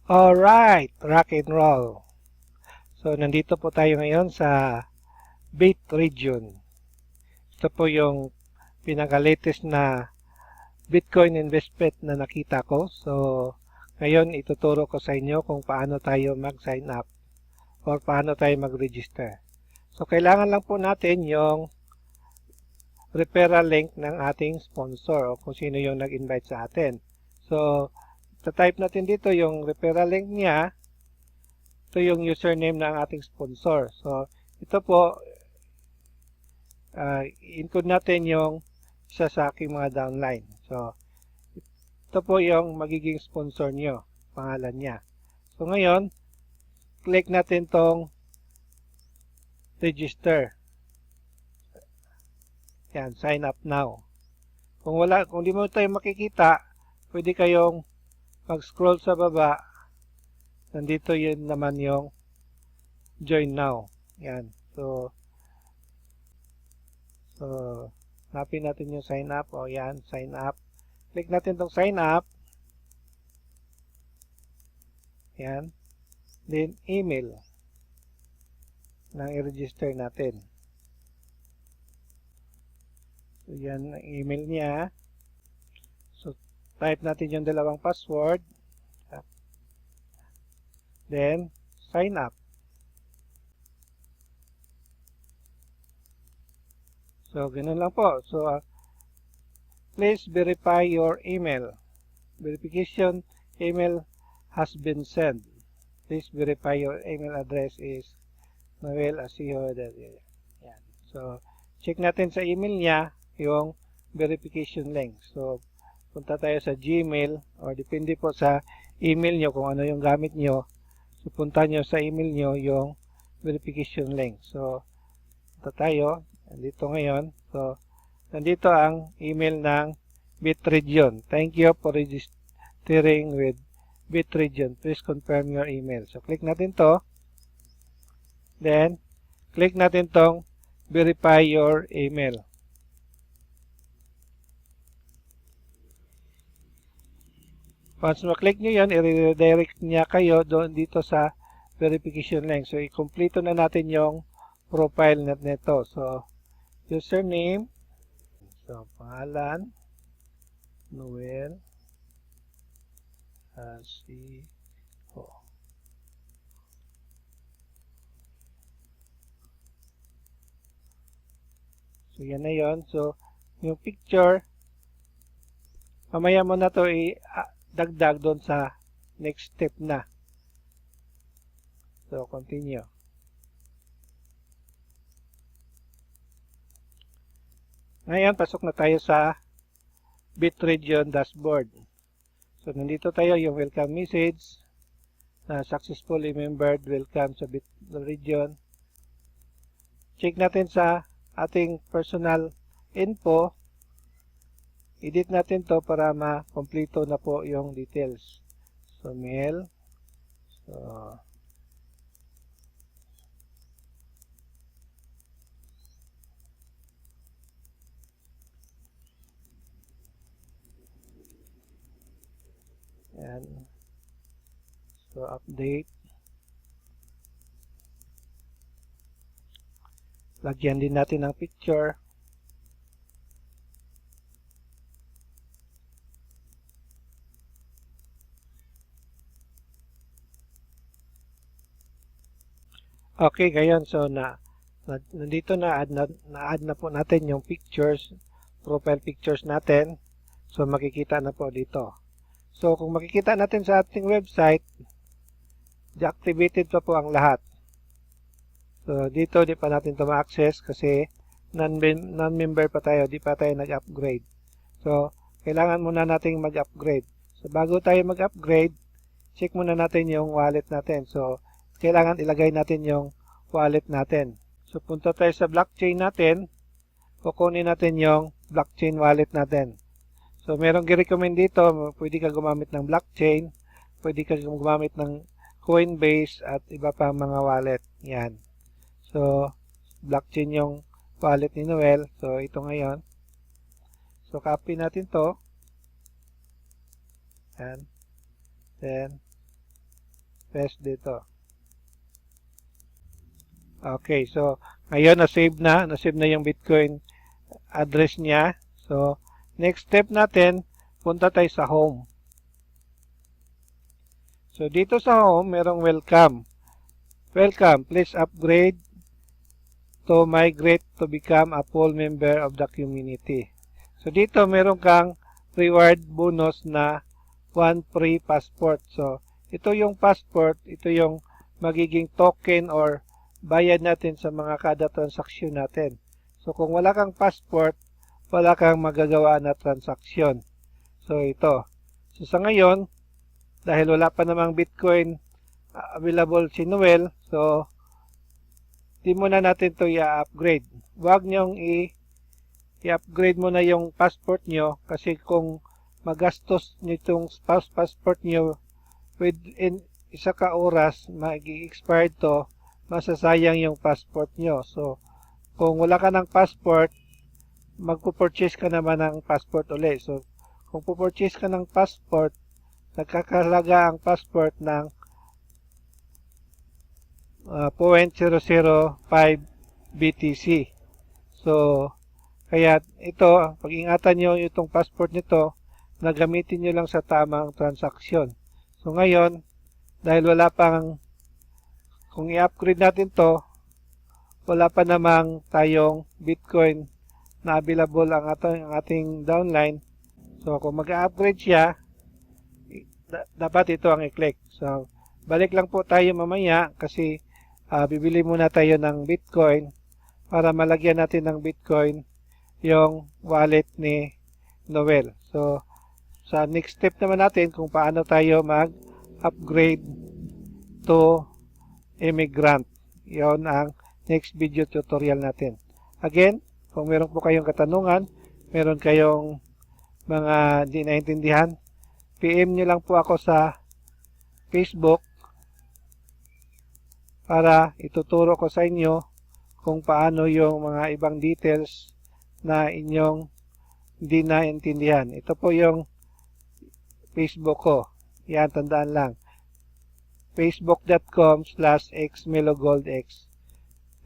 Alright, rock and roll. So, nandito po tayo ngayon sa Bit Region. Ito po yung pinaka-latest na Bitcoin investment na nakita ko. So, ngayon ituturo ko sa inyo kung paano tayo mag-sign up or paano tayo mag-register. So, kailangan lang po natin yung referral link ng ating sponsor o kung sino yung nag-invite sa atin. So, type natin dito yung referral link niya. Ito yung username ng ating sponsor. So, ito po, include natin yung isa sa aking mga downline. So, ito po yung magiging sponsor nyo, pangalan niya. So, ngayon, click natin tong register. Yan, sign up now. Kung di mo tayo makikita, pwede kayong mag-scroll sa baba. Nandito yun naman yung join now. Yan. So, hanapin natin yung sign up. O yan, sign up. Click natin tong sign up. Yan. Then, email. Nang i-register natin. So, yan ang email niya. So, type natin yung dalawang password. Then, sign up. So, ganun lang po. So, please verify your email. Verification email has been sent. Please verify your email address is noel@yahoo.com. Yan. So, check natin sa email niya yung verification link. So, punta tayo sa Gmail or depende po sa email nyo kung ano yung gamit nyo. So, punta nyo sa email nyo yung verification link. So, punta tayo. Nandito ngayon. So, nandito ang email ng Bitregion. Thank you for registering with Bitregion. Please confirm your email. So, click natin to. Then, click natin tong verify your email. Once maklik nyo yan, i-redirect niya kayo doon dito sa verification link. So, i-complete na natin yung profile nito. So, username. So, pangalan. Noel. Asiho. So, yan na yon. So, yung picture, mamaya mo na to dagdag doon sa next step na. So, continue. Ngayon, pasok na tayo sa Bitregion dashboard. So, nandito tayo yung welcome message na successfully membered. Welcome sa Bitregion. Check natin sa ating personal info. Edit natin to para ma-kompleto na po yung details. So, mail. So, yan. So, update. Lagyan din natin ng picture. Okay, ngayon, so nandito na-add na po natin yung pictures, profile pictures natin. So, makikita na po dito. So, kung makikita natin sa ating website, deactivated pa po ang lahat. So, dito, di pa natin ito ma-access kasi non-member pa tayo, di pa tayo nag-upgrade. So, kailangan muna nating mag-upgrade. So, bago tayo mag-upgrade, check muna natin yung wallet natin. So, kailangan ilagay natin yung wallet natin. So, punta tayo sa blockchain natin. Kukunin natin yung blockchain wallet natin. So, merong gi-recommend dito. Pwede ka gumamit ng blockchain. Pwede ka gumamit ng Coinbase at iba pang mga wallet. Yan. So, blockchain yung wallet ni Noel. So, ito ngayon. So, copy natin to. Yan. Then, Paste dito. Okay, so ngayon na-save na yung Bitcoin address niya. So next step natin, punta tayo sa home. So dito sa home, merong welcome. Welcome, please upgrade to migrate to become a full member of the community. So dito meron kang reward bonus na 1 free passport. So ito yung passport, ito yung magiging token or bayad natin sa mga kada transaksyon natin. So kung wala kang passport, wala kang magagawa na transaksyon. So ito. So sa ngayon, dahil wala pa namang Bitcoin available si Noel, so di muna natin to i-upgrade. Huwag nyong i-upgrade mo na yung passport nyo kasi kung magastos nyo itong passport nyo within isa ka oras, mag-i-expired to, masasayang yung passport nyo. So, kung wala ka ng passport, magpo-purchase ka naman ng passport ulit. So, kung po-purchase ka ng passport, nagkakalaga ang passport ng 0.005 BTC. So, kaya ito, pag-ingatan nyo itong passport nito, na gamitin nyo lang sa tamang transaksyon. So, ngayon, dahil wala pang, kung i-upgrade natin to, wala pa namang tayong Bitcoin na available ang ating downline. So, kung mag-upgrade siya, dapat ito ang i-click. So, balik lang po tayo mamaya kasi bibili muna tayo ng Bitcoin para malagyan natin ng Bitcoin yung wallet ni Noel. So, sa next step naman natin kung paano tayo mag-upgrade to immigrant. Yon ang next video tutorial natin. Again, kung meron po kayong katanungan, meron kayong mga di naintindihan, PM nyo lang po ako sa Facebook para ituturo ko sa inyo kung paano yung mga ibang details na inyong hindi naintindihan. Ito po yung Facebook ko. Yan, tandaan lang. facebook.com/xmelogoldx.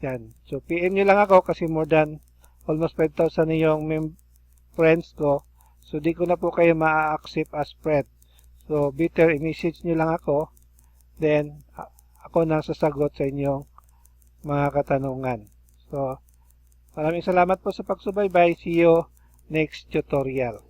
Yan. So, PM nyo lang ako kasi more than almost 5,000 na yung friends ko. So, di ko na po kayo ma-accept as friend. So, better i-message nyo lang ako. Then, ako na sasagot sa inyong mga katanungan. So, maraming salamat po sa pagsubaybay. See you next tutorial.